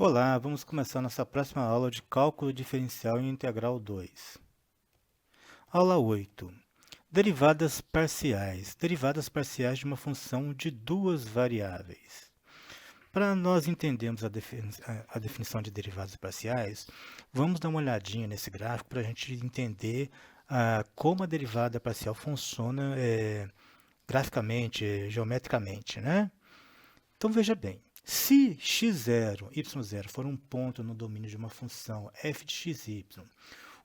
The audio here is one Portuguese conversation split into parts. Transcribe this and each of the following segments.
Olá, vamos começar nossa próxima aula de cálculo diferencial em integral 2. Aula 8. Derivadas parciais. Derivadas parciais de uma função de duas variáveis. Para nós entendermos a definição de derivadas parciais, vamos dar uma olhadinha nesse gráfico para a gente entender como a derivada parcial funciona graficamente, geometricamente, né? Então veja bem, se x0, y0 for um ponto no domínio de uma função f de xy,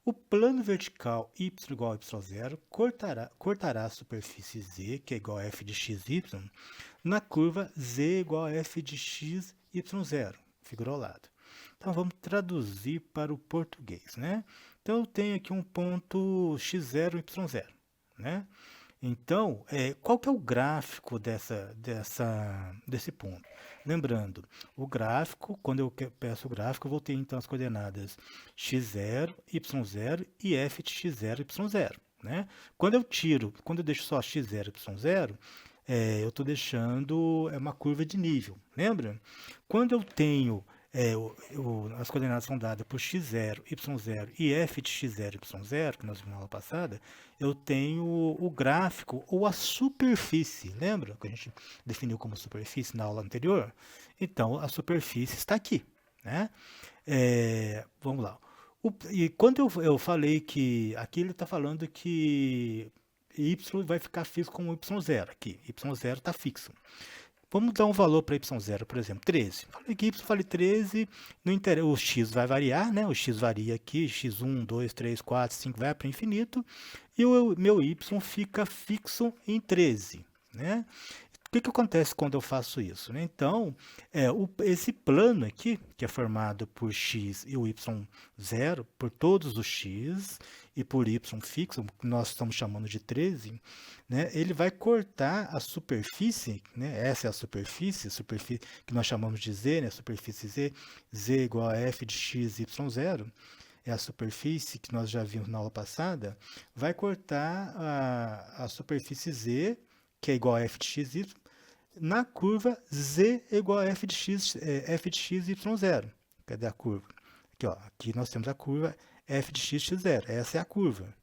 o plano vertical y igual a y0 cortará a superfície z, que é igual a f de xy, na curva z igual a f de xy0, figura ao lado. Então vamos traduzir para o português, né? Então eu tenho aqui um ponto x0, y0, né? Então, qual que é o gráfico desse ponto? Lembrando, o gráfico, quando eu peço o gráfico, eu vou ter então as coordenadas x0, y0 e f de x0, y0. Né? Quando eu deixo só x0, y0, eu estou deixando uma curva de nível, lembra? Quando eu tenho as coordenadas são dadas por x0, y0 e f de x0, y0, que nós vimos na aula passada, eu tenho o gráfico ou a superfície, lembra que a gente definiu como superfície na aula anterior? Então, a superfície está aqui, né? Vamos lá. E quando eu falei que aqui ele está falando que y vai ficar fixo com y0 aqui, y0 está fixo. Vamos dar um valor para y0, por exemplo, 13. Falei que y vale 13, não interessa, o x vai variar, né? O x varia aqui, x1, 2, 3, 4, 5, vai para o infinito. E o meu y fica fixo em 13, né? O que acontece quando eu faço isso? Né? Então, esse plano aqui, que é formado por x e o y0, por todos os x e por y fixo, que nós estamos chamando de 13, né? Ele vai cortar a superfície, né? Essa é a superfície que nós chamamos de z, né? Superfície z, z igual a f de x, y0, é a superfície que nós já vimos na aula passada, vai cortar a superfície z, que é igual a f de x, y, na curva z igual a f de x, y0. Cadê a curva? Aqui, ó, aqui nós temos a curva f de x, x0. Essa é a curva,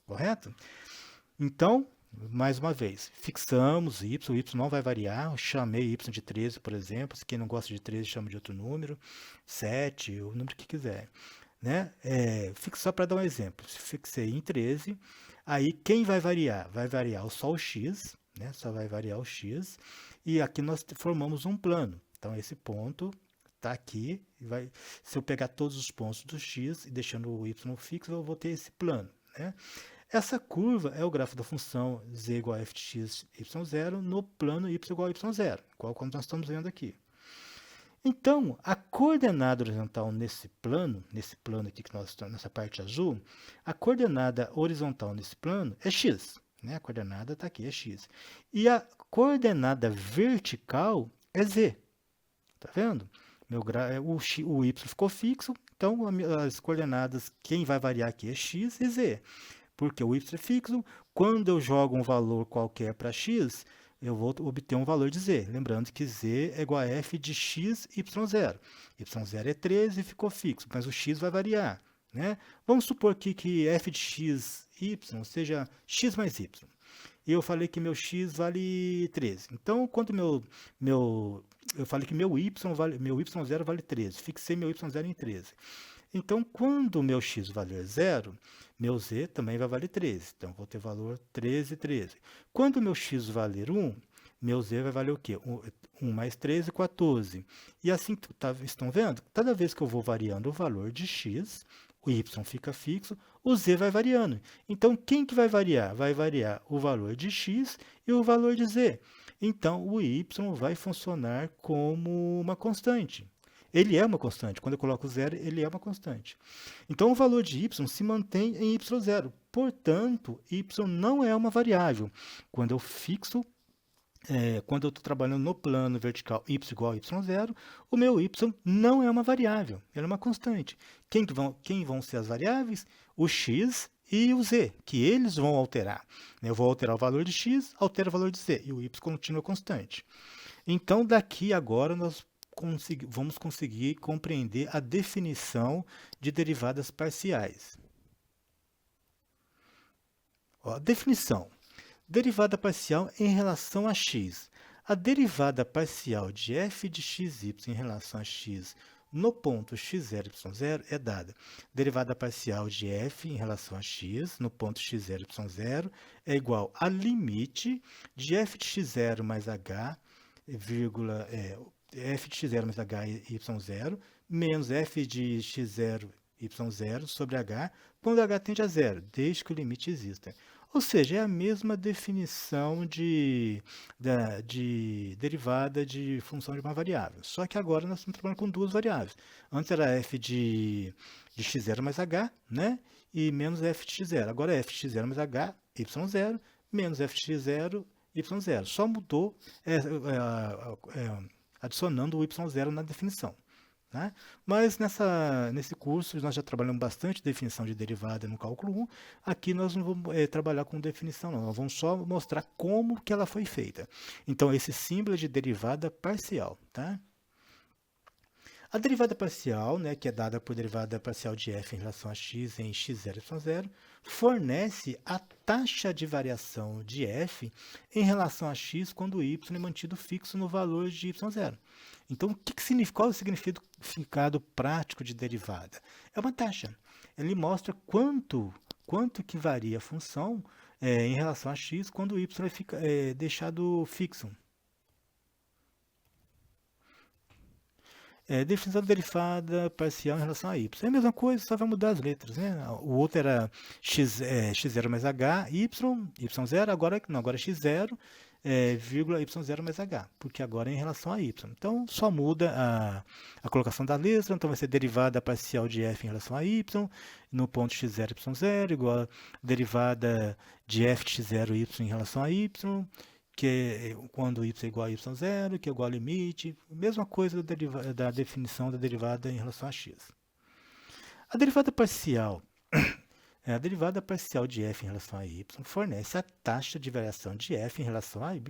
correto? Então, mais uma vez, fixamos y, o y não vai variar. Eu chamei y de 13, por exemplo. Se quem não gosta de 13, chama de outro número. 7, o número que quiser. Né? Só para dar um exemplo, fixei em 13, aí quem vai variar? Vai variar só o x, né? Só vai variar o x, e aqui nós formamos um plano. Então, esse ponto está aqui, se eu pegar todos os pontos do x e deixando o y fixo, eu vou ter esse plano. Né? Essa curva é o gráfico da função z igual a f de x, y0 no plano y igual a y0, igual como nós estamos vendo aqui. Então, a coordenada horizontal nesse plano aqui que nós estamos, nessa parte azul, a coordenada horizontal nesse plano é x. Né? A coordenada está aqui, é x. E a coordenada vertical é z. Está vendo? O y ficou fixo, então as coordenadas, quem vai variar aqui é x e z. Porque o y é fixo, quando eu jogo um valor qualquer para x, eu vou obter um valor de z. Lembrando que z é igual a f de x, y0. y0 é 13 e ficou fixo, mas o x vai variar. Né? Vamos supor aqui que f de x, y seja x mais y. E eu falei que meu x vale 13. Então, quando eu falei que meu y0 vale 13. Fixei meu y0 em 13. Então, quando o meu x valer 0, meu z também vai valer 13. Então, vou ter valor 13, 13. Quando o meu x valer 1, meu z vai valer o quê? 1 mais 13, 14. E assim, estão vendo? Cada vez que eu vou variando o valor de x, o y fica fixo, o z vai variando. Então, quem que vai variar? Vai variar o valor de x e o valor de z. Então, o y vai funcionar como uma constante. Ele é uma constante. Quando eu coloco zero, ele é uma constante. Então, o valor de y se mantém em y0. Portanto, y não é uma variável. Quando eu fixo, quando eu estou trabalhando no plano vertical y igual a y0, o meu y não é uma variável. Ele é uma constante. Quem vão ser as variáveis? O x e o z, que eles vão alterar. Eu vou alterar o valor de x, altero o valor de z, e o y continua constante. Então, daqui agora, nós vamos conseguir compreender a definição de derivadas parciais. Ó, definição. Derivada parcial em relação a x. A derivada parcial de f de xy em relação a x no ponto x0, y0 é dada. Derivada parcial de f em relação a x no ponto x0, y0 é igual a limite de f de x0 mais h, vírgula, f de x0 mais h y0, menos f de x0 y0 sobre h, quando h tende a zero, desde que o limite exista. Ou seja, é a mesma definição de derivada de função de uma variável. Só que agora nós estamos trabalhando com duas variáveis. Antes era f de x0 mais h, né? E menos f de x0. Agora é f de x0 mais h, y0, menos f de x0, y0. Só mudou adicionando o y0 na definição. Né? Mas nesse curso nós já trabalhamos bastante definição de derivada no cálculo 1. Aqui nós não vamos trabalhar com definição, não. Nós vamos só mostrar como que ela foi feita. Então, esse símbolo é de derivada parcial. Tá? A derivada parcial, né, que é dada por derivada parcial de f em relação a x em x0, y0, fornece a taxa de variação de f em relação a x quando y é mantido fixo no valor de y0. Então, qual é o significado prático de derivada? É uma taxa. Ele mostra quanto que varia a função em relação a x quando y fica deixado fixo. Definição da derivada parcial em relação a y. É a mesma coisa, só vai mudar as letras. Né? O outro era x0 mais h, y0, agora é x0, vírgula y0 mais h, porque agora é em relação a y. Então, só muda a colocação da letra, então vai ser derivada parcial de f em relação a y, no ponto x0, y0, igual a derivada de f de x0, y em relação a y, que é quando y é igual a y0, que é igual ao limite, mesma coisa da definição da derivada em relação a x. A derivada parcial de f em relação a y fornece a taxa de variação de f em relação a y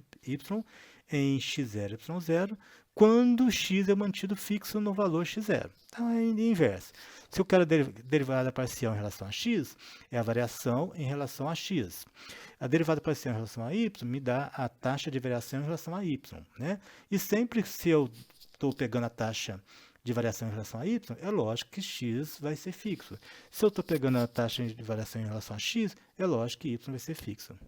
em x0, y0, quando x é mantido fixo no valor x0. Então, é inverso. Se eu quero a derivada parcial em relação a x, é a variação em relação a x. A derivada parcial em relação a y me dá a taxa de variação em relação a y. Né? E sempre se eu estou pegando a taxa de variação em relação a y, é lógico que x vai ser fixo. Se eu estou pegando a taxa de variação em relação a x, é lógico que y vai ser fixo.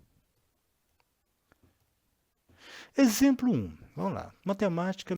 Exemplo 1. Vamos lá. Matemática